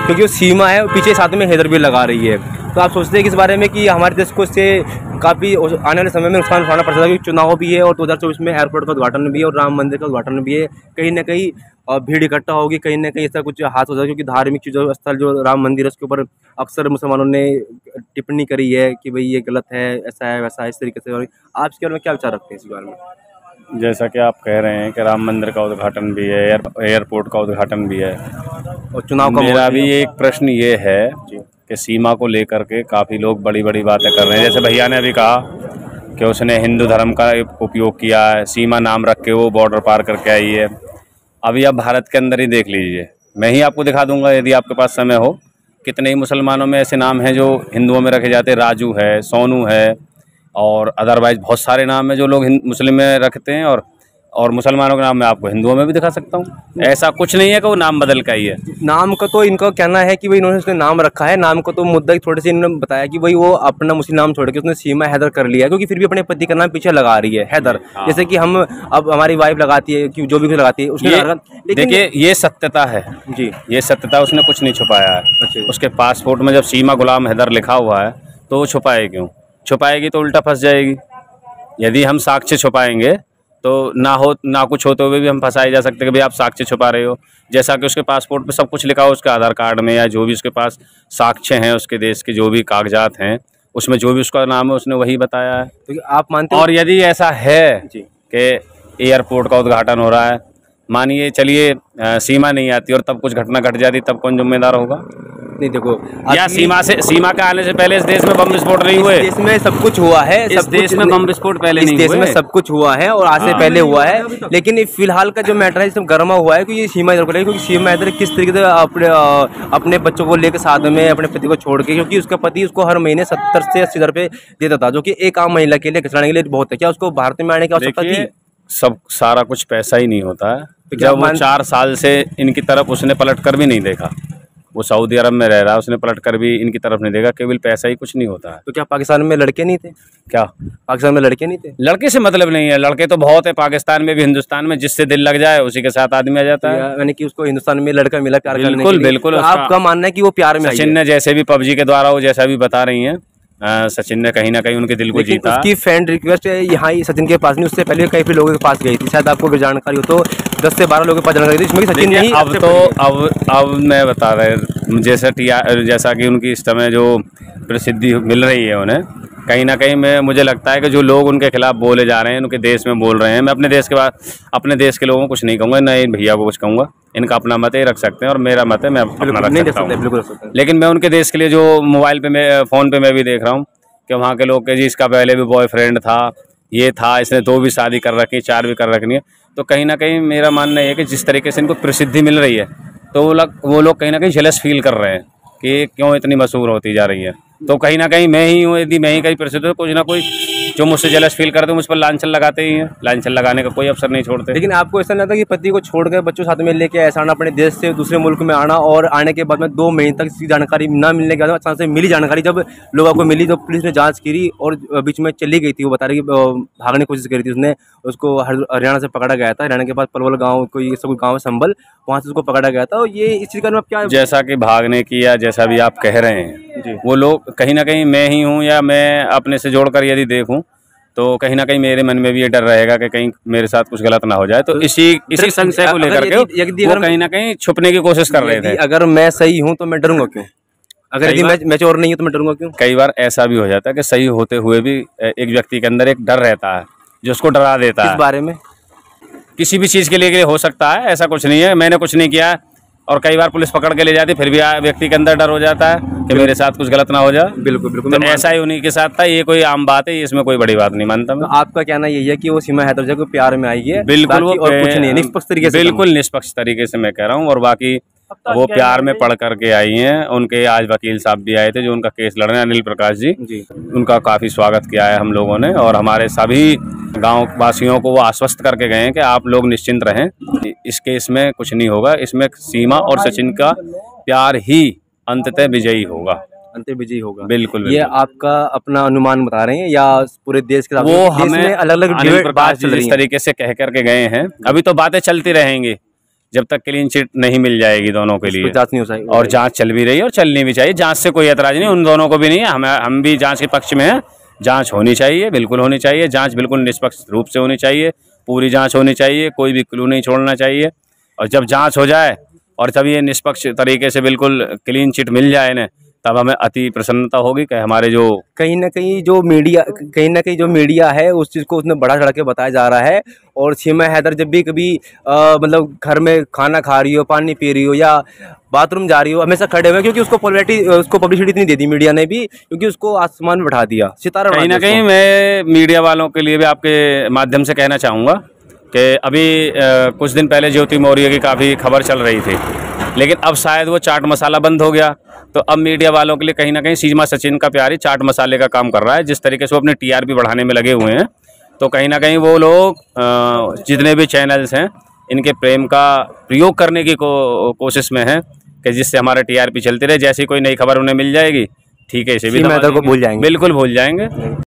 क्योंकि वो सीमा है, पीछे साथ में हैदर भी लगा रही है। तो आप सोचते हैं कि इस बारे में कि हमारे देश को इससे काफ़ी आने वाले समय में नुकसान उठाना पड़ सकता है, क्योंकि चुनाव भी है और 2024 में एयरपोर्ट का उद्घाटन भी है और राम मंदिर का उद्घाटन भी है। कहीं ना कहीं भीड़ इकट्ठा होगी, कहीं ना कहीं ऐसा कुछ हाथ हो जाएगा, क्योंकि धार्मिक चीज़ों स्थल जो राम मंदिर है उसके ऊपर अक्सर मुसलमानों ने टिप्पणी करी है कि भाई ये गलत है, ऐसा है वैसा है, इस तरीके से। और आप इसके बारे में क्या विचार रखते हैं इस बारे में? जैसा कि आप कह रहे हैं कि राम मंदिर का उद्घाटन भी है, एयरपोर्ट का उद्घाटन भी है, और चुनाव का मेरा भी एक प्रश्न ये है कि सीमा को लेकर के काफ़ी लोग बड़ी बड़ी बातें कर रहे हैं। जैसे भैया ने अभी कहा कि उसने हिंदू धर्म का उपयोग किया है, सीमा नाम रख के वो बॉर्डर पार करके आई है। अभी आप भारत के अंदर ही देख लीजिए, मैं ही आपको दिखा दूंगा यदि आपके पास समय हो, कितने ही मुसलमानों में ऐसे नाम हैं जो हिंदुओं में रखे जाते हैं। राजू है, सोनू है, और अदरवाइज बहुत सारे नाम हैं जो लोग मुस्लिम में रखते हैं, और मुसलमानों के नाम मैं आपको हिंदुओं में भी दिखा सकता हूँ। ऐसा कुछ नहीं है कि वो नाम बदल का ही है। नाम का तो इनका कहना है कि भाई इन्होंने उसने नाम रखा है, नाम को तो मुद्दा ही थोड़े से इन्होंने बताया कि भाई वो अपना मुस्लिम नाम छोड़ के उसने सीमा हैदर कर लिया है, क्योंकि फिर भी अपने पति का नाम पीछे लगा रही है हैदर। हाँ। जैसे कि हम अब हमारी वाइफ लगाती है कि जो भी लगाती है उसने लेकिन देखिए ये सत्यता है जी, ये सत्यता, उसने कुछ नहीं छुपाया है। अच्छा। उसके पासपोर्ट में जब सीमा गुलाम हैदर लिखा हुआ है तो वो छुपाए क्यों? छुपाएगी तो उल्टा फंस जाएगी। यदि हम साक्ष्य छुपाएंगे तो ना कुछ होते हुए भी हम फंसाए जा सकते हैं कि भाई आप साक्ष्य छुपा रहे हो। जैसा कि उसके पासपोर्ट पे सब कुछ लिखा हो, उसके आधार कार्ड में या जो भी उसके पास साक्ष्य हैं, उसके देश के जो भी कागजात हैं, उसमें जो भी उसका नाम है उसने वही बताया है। तो आप मानते और यदि ऐसा है जी कि एयरपोर्ट का उद्घाटन हो रहा है, मानिए चलिए सीमा नहीं आती और तब कुछ घटना घट जाती, तब कौन जिम्मेदार होगा? नहीं, देखो या सीमा के आने से पहले इस देश में बम विस्फोट नहीं हुए? इस देश में सब कुछ हुआ है, इस देश में बम विस्फोट पहले नहीं हुए? इस देश में सब कुछ हुआ है और आज से पहले हुआ है, लेकिन फिलहाल का जो मैटर है इसमें गर्मा हुआ है कि ये सीमा इधर को लेकर, क्योंकि सीमा इधर किस तरीके से अपने बच्चों को लेकर साथ में अपने पति को छोड़ के, क्योंकि उसका पति उसको हर महीने 70 से 80 हज़ार रुपये देता था, जो कि एक आम महिला के लिए खिलाने के लिए बहुत है। क्या उसको भारत में आने की आवश्यकता थी? सब सारा कुछ पैसा ही नहीं होता है। तो जब वो 4 साल से इनकी तरफ उसने पलट कर भी नहीं देखा, वो सऊदी अरब में रह रहा है, उसने पलट कर भी इनकी तरफ नहीं देखा, केवल पैसा ही कुछ नहीं होता है। तो क्या पाकिस्तान में लड़के नहीं थे? क्या पाकिस्तान में लड़के नहीं थे? लड़के से मतलब नहीं है, लड़के तो बहुत है पाकिस्तान में भी, हिंदुस्तान में, जिससे दिल लग जाए उसी के साथ आदमी आ जाता है। यानी कि उसको हिंदुस्तान में लड़का मिला प्यार करने के लिए। बिल्कुल बिल्कुल। तो आपका मानना है कि वो प्यार में सचिन ने जैसे भी पबजी के द्वारा वो जैसा भी बता रही हैं, सचिन ने कहीं ना कहीं उनके दिल को जीता। उसकी फ्रेंड रिक्वेस्ट यहाँ ही सचिन के पास नहीं, उससे पहले कई लोगों के पास गई थी, शायद आपको भी जानकारी हो तो 10 से 12 लोगों के पास जानकारी थी, इसमें सचिन नहीं। अब मैं बता रहे, जैसा कि उनकी इस समय जो प्रसिद्धि मिल रही है उन्हें, कहीं ना कहीं मुझे लगता है कि जो लोग उनके खिलाफ बोले जा रहे हैं, उनके देश में बोल रहे हैं, मैं अपने देश के लोगों को कुछ नहीं कहूँगा, न इन भैया को कुछ कहूँगा, इनका अपना मत ही रख सकते हैं और मेरा मत है, मैं अपना रख सकता हूँ। लेकिन मैं उनके देश के लिए जो मोबाइल पे फ़ोन पे मैं भी देख रहा हूँ कि वहाँ के लोग के जी इसका पहले भी बॉयफ्रेंड था, ये था, इसने 2 भी शादी कर रखी, 4 भी कर रखनी है। तो कहीं ना कहीं मेरा मानना है कि जिस तरीके से इनको प्रसिद्धि मिल रही है, तो वो लोग कहीं ना कहीं जेलस फील कर रहे हैं कि क्यों इतनी मशहूर होती जा रही है। तो कहीं ना कहीं मैं ही हूँ, यदि मैं ही कहीं प्रसिद्ध हूँ, कुछ ना कोई जो मुझसे जेलस फील करते हैं मुझ पर लांछन लगाते ही हैं, लांछन लगाने का कोई अवसर नहीं छोड़ते। लेकिन आपको ऐसा नहीं लगता कि पति को छोड़ कर बच्चों साथ में लेके ऐसा आना, अपने देश से दूसरे मुल्क में आना, और आने के बाद में 2 महीने तक इसकी जानकारी ना मिलने के बाद अचानक से मिली जानकारी, जब लोगों को मिली तो पुलिस ने जाँच करी और बीच में चली गई थी, वो बता रही कि भागने की कोशिश करी थी उसने, उसको हरियाणा से पकड़ा गया था, हरियाणा के पास पलवल गाँव कोई सब गाँव है संभल, वहाँ से उसको पकड़ा गया था। और ये इस चीज़ का क्या, जैसा कि भागने की या जैसा भी आप कह रहे हैं जी, वो लोग कहीं ना कहीं मैं ही हूँ या मैं अपने से जोड़कर यदि देखूं तो कहीं ना कहीं मेरे मन में भी ये डर रहेगा कि कहीं मेरे साथ कुछ गलत ना हो जाए। तो इसी संशय को लेकर के वो कहीं ना कहीं छुपने की कोशिश कर रहे थे। अगर मैं सही हूँ तो मैं डरूंगा क्यों? अगर यदि मैं चोर नहीं हूँ तो मैं डरूंगा क्यों? कई बार ऐसा भी हो जाता है कि सही होते हुए भी एक व्यक्ति के अंदर एक डर रहता है जो उसको डरा देता है। इस बारे में किसी भी चीज़ के लिए हो सकता है, ऐसा कुछ नहीं है, मैंने कुछ नहीं किया और कई बार पुलिस पकड़ के ले जाती, फिर भी व्यक्ति के अंदर डर हो जाता है कि मेरे साथ कुछ गलत ना हो जाए। बिल्कुल बिल्कुल, तो ऐसा ही उन्हीं के साथ था, ये कोई आम बात है, इसमें कोई बड़ी बात नहीं मानता मैं। तो आपका कहना यही है कि वो सीमा हैदर को प्यार में आई है? बिल्कुल, वो और कुछ नहीं है, निष्पक्ष तरीके से? बिल्कुल निष्पक्ष तरीके से मैं कह रहा हूँ। और बाकी वो प्यार में पढ़ करके आई हैं। उनके आज वकील साहब भी आए थे जो उनका केस लड़ रहे हैं, अनिल प्रकाश जी, उनका काफ़ी स्वागत किया है हम लोगों ने, और हमारे सभी गांव वासियों को वो आश्वस्त करके गए हैं कि आप लोग निश्चिंत रहें, इस केस में कुछ नहीं होगा, इसमें सीमा और सचिन का प्यार ही अंततः विजयी होगा, अंतिम विजयी होगा। बिल्कुल। ये आपका अपना अनुमान बता रहे हैं या पूरे देश के? वो हमें अलग अलग अनिल प्रकाश जी जिस तरीके से कह करके गए हैं, अभी तो बातें चलती रहेंगी, जब तक क्लीन चिट नहीं मिल जाएगी दोनों के लिए, जांच नहीं हो सकती और जांच चल भी रही है और चलनी भी चाहिए। जांच से कोई एतराज़ नहीं, उन दोनों को भी नहीं है, हम भी जांच के पक्ष में हैं। जांच होनी चाहिए, बिल्कुल होनी चाहिए। जांच बिल्कुल निष्पक्ष रूप से होनी चाहिए, पूरी जांच होनी चाहिए, कोई भी क्लू नहीं छोड़ना चाहिए। और जब जांच हो जाए और जब ये निष्पक्ष तरीके से बिल्कुल क्लीन चिट मिल जाए ना, तब हमें अति प्रसन्नता होगी कि हमारे जो कहीं ना कहीं जो मीडिया है उस चीज़ को उसने बढ़ा चढ़ा के बताया जा रहा है। और सीमा हैदर जब भी कभी मतलब घर में खाना खा रही हो, पानी पी रही हो या बाथरूम जा रही हो, हमेशा खड़े हुए, क्योंकि उसको पब्लिसिटी नहीं देती मीडिया ने भी, क्योंकि उसको आसमान में बैठा दिया, सितारा कहीं ना कहीं। मैं मीडिया वालों के लिए भी आपके माध्यम से कहना चाहूँगा कि अभी कुछ दिन पहले ज्योति मौर्य की काफ़ी खबर चल रही थी, लेकिन अब शायद वो चाट मसाला बंद हो गया, तो अब मीडिया वालों के लिए कहीं ना कहीं सीमा सचिन का प्यार ही चाट मसाले का काम कर रहा है। जिस तरीके से वो अपने टीआरपी बढ़ाने में लगे हुए हैं, तो कहीं ना कहीं वो लोग जितने भी चैनल्स हैं इनके प्रेम का प्रयोग करने की कोशिश में हैं कि जिससे हमारा टीआरपी चलती रहे। जैसी कोई नई खबर उन्हें मिल जाएगी, ठीक है, इसे भी को भूल जाएंगे, बिल्कुल भूल जाएंगे।